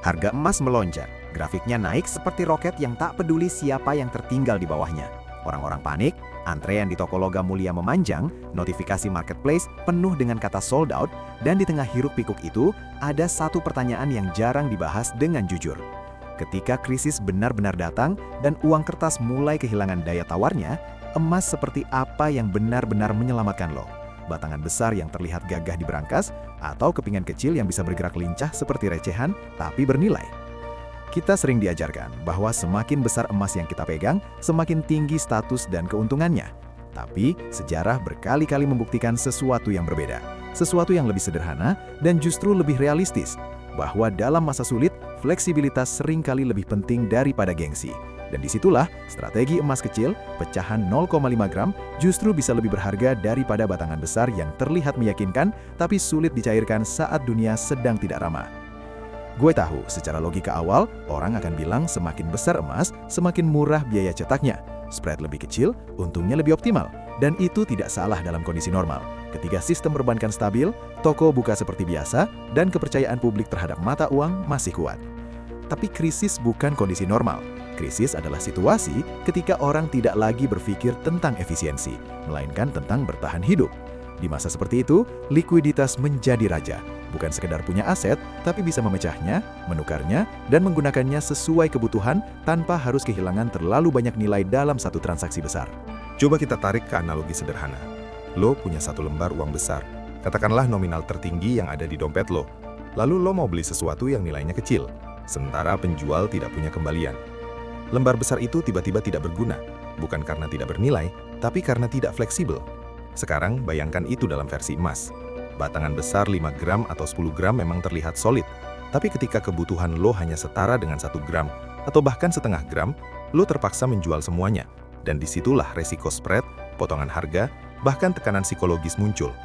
Harga emas melonjak, grafiknya naik seperti roket yang tak peduli siapa yang tertinggal di bawahnya. Orang-orang panik, antrean di toko logam mulia memanjang, notifikasi marketplace penuh dengan kata sold out, dan di tengah hiruk-pikuk itu, ada satu pertanyaan yang jarang dibahas dengan jujur. Ketika krisis benar-benar datang dan uang kertas mulai kehilangan daya tawarnya, emas seperti apa yang benar-benar menyelamatkan lo? Batangan besar yang terlihat gagah di berangkas, atau kepingan kecil yang bisa bergerak lincah seperti recehan tapi bernilai? Kita sering diajarkan bahwa semakin besar emas yang kita pegang, semakin tinggi status dan keuntungannya. Tapi sejarah berkali-kali membuktikan sesuatu yang berbeda, sesuatu yang lebih sederhana dan justru lebih realistis, bahwa dalam masa sulit, fleksibilitas seringkali lebih penting daripada gengsi. Dan disitulah strategi emas kecil, pecahan 0,5 gram, justru bisa lebih berharga daripada batangan besar yang terlihat meyakinkan tapi sulit dicairkan saat dunia sedang tidak ramah. Gue tahu, secara logika awal, orang akan bilang semakin besar emas, semakin murah biaya cetaknya. Spread lebih kecil, untungnya lebih optimal. Dan itu tidak salah dalam kondisi normal. Ketika sistem perbankan stabil, toko buka seperti biasa, dan kepercayaan publik terhadap mata uang masih kuat. Tapi krisis bukan kondisi normal. Krisis adalah situasi ketika orang tidak lagi berpikir tentang efisiensi, melainkan tentang bertahan hidup. Di masa seperti itu, likuiditas menjadi raja. Bukan sekedar punya aset, tapi bisa memecahnya, menukarnya, dan menggunakannya sesuai kebutuhan tanpa harus kehilangan terlalu banyak nilai dalam satu transaksi besar. Coba kita tarik ke analogi sederhana. Lo punya satu lembar uang besar, katakanlah nominal tertinggi yang ada di dompet lo. Lalu lo mau beli sesuatu yang nilainya kecil, sementara penjual tidak punya kembalian. Lembar besar itu tiba-tiba tidak berguna, bukan karena tidak bernilai, tapi karena tidak fleksibel. Sekarang bayangkan itu dalam versi emas. Batangan besar 5 gram atau 10 gram memang terlihat solid, tapi ketika kebutuhan lo hanya setara dengan 1 gram, atau bahkan setengah gram, lo terpaksa menjual semuanya. Dan disitulah resiko spread, potongan harga, bahkan tekanan psikologis muncul.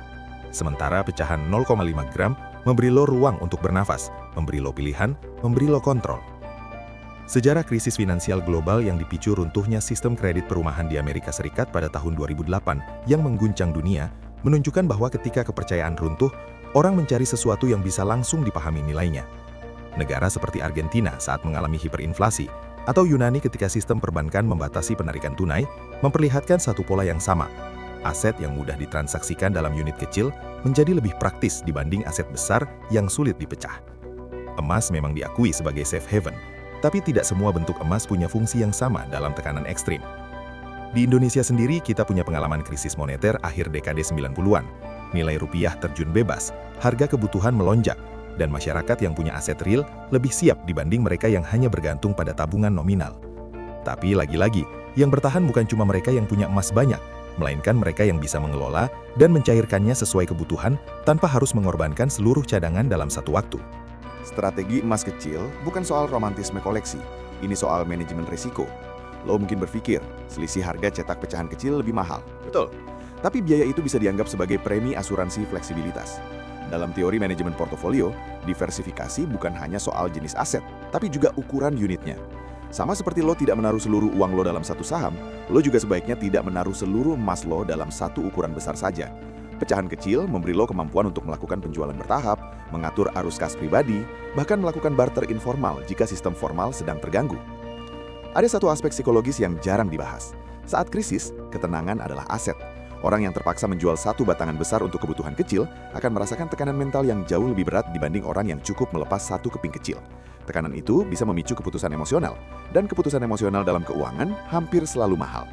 Sementara pecahan 0,5 gram memberi lo ruang untuk bernafas, memberi lo pilihan, memberi lo kontrol. Sejarah krisis finansial global yang dipicu runtuhnya sistem kredit perumahan di Amerika Serikat pada tahun 2008 yang mengguncang dunia, menunjukkan bahwa ketika kepercayaan runtuh, orang mencari sesuatu yang bisa langsung dipahami nilainya. Negara seperti Argentina saat mengalami hiperinflasi, atau Yunani ketika sistem perbankan membatasi penarikan tunai, memperlihatkan satu pola yang sama. Aset yang mudah ditransaksikan dalam unit kecil menjadi lebih praktis dibanding aset besar yang sulit dipecah. Emas memang diakui sebagai safe haven, tapi tidak semua bentuk emas punya fungsi yang sama dalam tekanan ekstrim. Di Indonesia sendiri, kita punya pengalaman krisis moneter akhir dekade 90-an. Nilai rupiah terjun bebas, harga kebutuhan melonjak, dan masyarakat yang punya aset real lebih siap dibanding mereka yang hanya bergantung pada tabungan nominal. Tapi lagi-lagi, yang bertahan bukan cuma mereka yang punya emas banyak, melainkan mereka yang bisa mengelola dan mencairkannya sesuai kebutuhan tanpa harus mengorbankan seluruh cadangan dalam satu waktu. Strategi emas kecil bukan soal romantisme koleksi, ini soal manajemen risiko. Lo mungkin berpikir, selisih harga cetak pecahan kecil lebih mahal. Betul. Tapi biaya itu bisa dianggap sebagai premi asuransi fleksibilitas. Dalam teori manajemen portofolio, diversifikasi bukan hanya soal jenis aset, tapi juga ukuran unitnya. Sama seperti lo tidak menaruh seluruh uang lo dalam satu saham, lo juga sebaiknya tidak menaruh seluruh emas lo dalam satu ukuran besar saja. Pecahan kecil memberi lo kemampuan untuk melakukan penjualan bertahap, mengatur arus kas pribadi, bahkan melakukan barter informal jika sistem formal sedang terganggu. Ada satu aspek psikologis yang jarang dibahas. Saat krisis, ketenangan adalah aset. Orang yang terpaksa menjual satu batangan besar untuk kebutuhan kecil akan merasakan tekanan mental yang jauh lebih berat dibanding orang yang cukup melepas satu keping kecil. Tekanan itu bisa memicu keputusan emosional, dan keputusan emosional dalam keuangan hampir selalu mahal.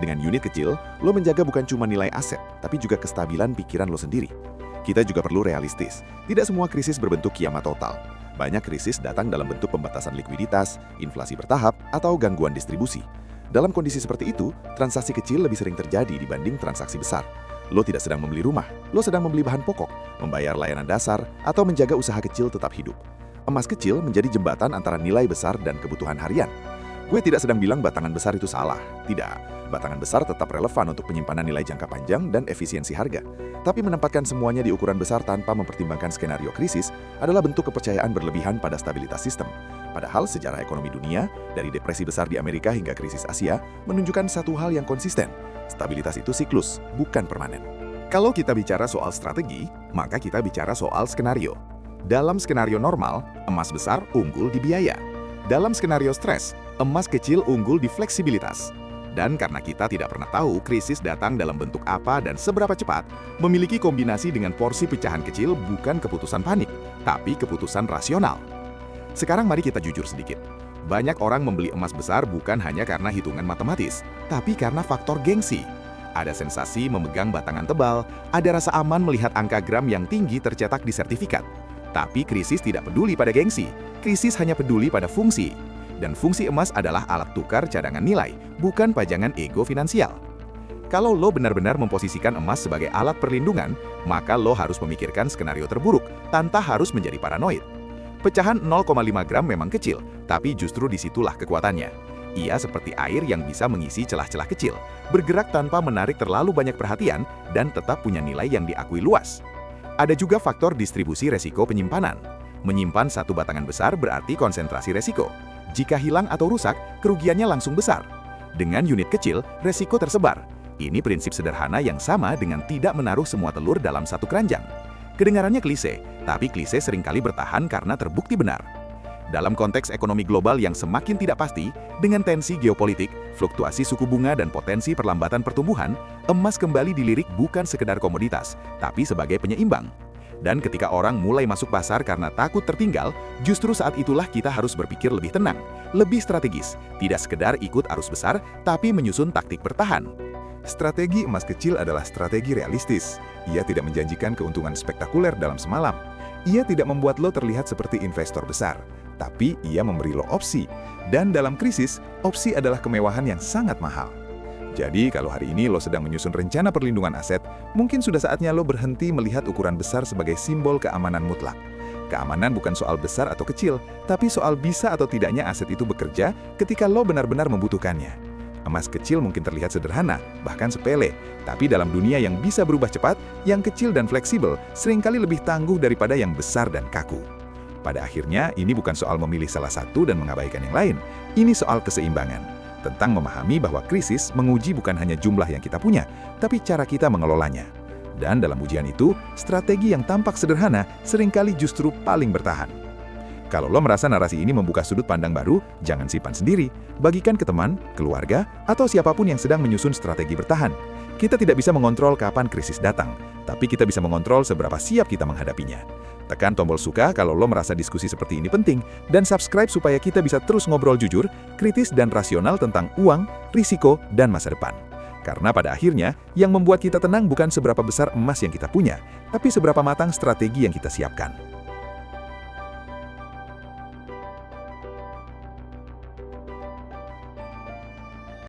Dengan unit kecil, lo menjaga bukan cuma nilai aset, tapi juga kestabilan pikiran lo sendiri. Kita juga perlu realistis. Tidak semua krisis berbentuk kiamat total. Banyak krisis datang dalam bentuk pembatasan likuiditas, inflasi bertahap, atau gangguan distribusi. Dalam kondisi seperti itu, transaksi kecil lebih sering terjadi dibanding transaksi besar. Lo tidak sedang membeli rumah, lo sedang membeli bahan pokok, membayar layanan dasar, atau menjaga usaha kecil tetap hidup. Emas kecil menjadi jembatan antara nilai besar dan kebutuhan harian. Gue tidak sedang bilang batangan besar itu salah. Tidak, batangan besar tetap relevan untuk penyimpanan nilai jangka panjang dan efisiensi harga. Tapi menempatkan semuanya di ukuran besar tanpa mempertimbangkan skenario krisis adalah bentuk kepercayaan berlebihan pada stabilitas sistem. Padahal sejarah ekonomi dunia, dari depresi besar di Amerika hingga krisis Asia, menunjukkan satu hal yang konsisten. Stabilitas itu siklus, bukan permanen. Kalau kita bicara soal strategi, maka kita bicara soal skenario. Dalam skenario normal, emas besar unggul di biaya. Dalam skenario stres, emas kecil unggul di fleksibilitas. Dan karena kita tidak pernah tahu krisis datang dalam bentuk apa dan seberapa cepat, memiliki kombinasi dengan porsi pecahan kecil bukan keputusan panik, tapi keputusan rasional. Sekarang mari kita jujur sedikit. Banyak orang membeli emas besar bukan hanya karena hitungan matematis, tapi karena faktor gengsi. Ada sensasi memegang batangan tebal, ada rasa aman melihat angka gram yang tinggi tercetak di sertifikat. Tapi krisis tidak peduli pada gengsi, krisis hanya peduli pada fungsi. Dan fungsi emas adalah alat tukar cadangan nilai, bukan pajangan ego finansial. Kalau lo benar-benar memposisikan emas sebagai alat perlindungan, maka lo harus memikirkan skenario terburuk, tanpa harus menjadi paranoid. Pecahan 0,5 gram memang kecil, tapi justru disitulah kekuatannya. Ia seperti air yang bisa mengisi celah-celah kecil, bergerak tanpa menarik terlalu banyak perhatian, dan tetap punya nilai yang diakui luas. Ada juga faktor distribusi resiko penyimpanan. Menyimpan satu batangan besar berarti konsentrasi resiko. Jika hilang atau rusak, kerugiannya langsung besar. Dengan unit kecil, resiko tersebar. Ini prinsip sederhana yang sama dengan tidak menaruh semua telur dalam satu keranjang. Kedengarannya klise, tapi klise seringkali bertahan karena terbukti benar. Dalam konteks ekonomi global yang semakin tidak pasti, dengan tensi geopolitik, fluktuasi suku bunga dan potensi perlambatan pertumbuhan, emas kembali dilirik bukan sekedar komoditas, tapi sebagai penyeimbang. Dan ketika orang mulai masuk pasar karena takut tertinggal, justru saat itulah kita harus berpikir lebih tenang, lebih strategis, tidak sekedar ikut arus besar, tapi menyusun taktik bertahan. Strategi emas kecil adalah strategi realistis. Ia tidak menjanjikan keuntungan spektakuler dalam semalam. Ia tidak membuat lo terlihat seperti investor besar, tapi ia memberi lo opsi. Dan dalam krisis, opsi adalah kemewahan yang sangat mahal. Jadi, kalau hari ini lo sedang menyusun rencana perlindungan aset, mungkin sudah saatnya lo berhenti melihat ukuran besar sebagai simbol keamanan mutlak. Keamanan bukan soal besar atau kecil, tapi soal bisa atau tidaknya aset itu bekerja ketika lo benar-benar membutuhkannya. Emas kecil mungkin terlihat sederhana, bahkan sepele, tapi dalam dunia yang bisa berubah cepat, yang kecil dan fleksibel seringkali lebih tangguh daripada yang besar dan kaku. Pada akhirnya, ini bukan soal memilih salah satu dan mengabaikan yang lain. Ini soal keseimbangan. Tentang memahami bahwa krisis menguji bukan hanya jumlah yang kita punya, tapi cara kita mengelolanya. Dan dalam ujian itu, strategi yang tampak sederhana seringkali justru paling bertahan. Kalau lo merasa narasi ini membuka sudut pandang baru, jangan simpan sendiri. Bagikan ke teman, keluarga, atau siapapun yang sedang menyusun strategi bertahan. Kita tidak bisa mengontrol kapan krisis datang, tapi kita bisa mengontrol seberapa siap kita menghadapinya. Tekan tombol suka kalau lo merasa diskusi seperti ini penting, dan subscribe supaya kita bisa terus ngobrol jujur, kritis dan rasional tentang uang, risiko, dan masa depan. Karena pada akhirnya, yang membuat kita tenang bukan seberapa besar emas yang kita punya, tapi seberapa matang strategi yang kita siapkan.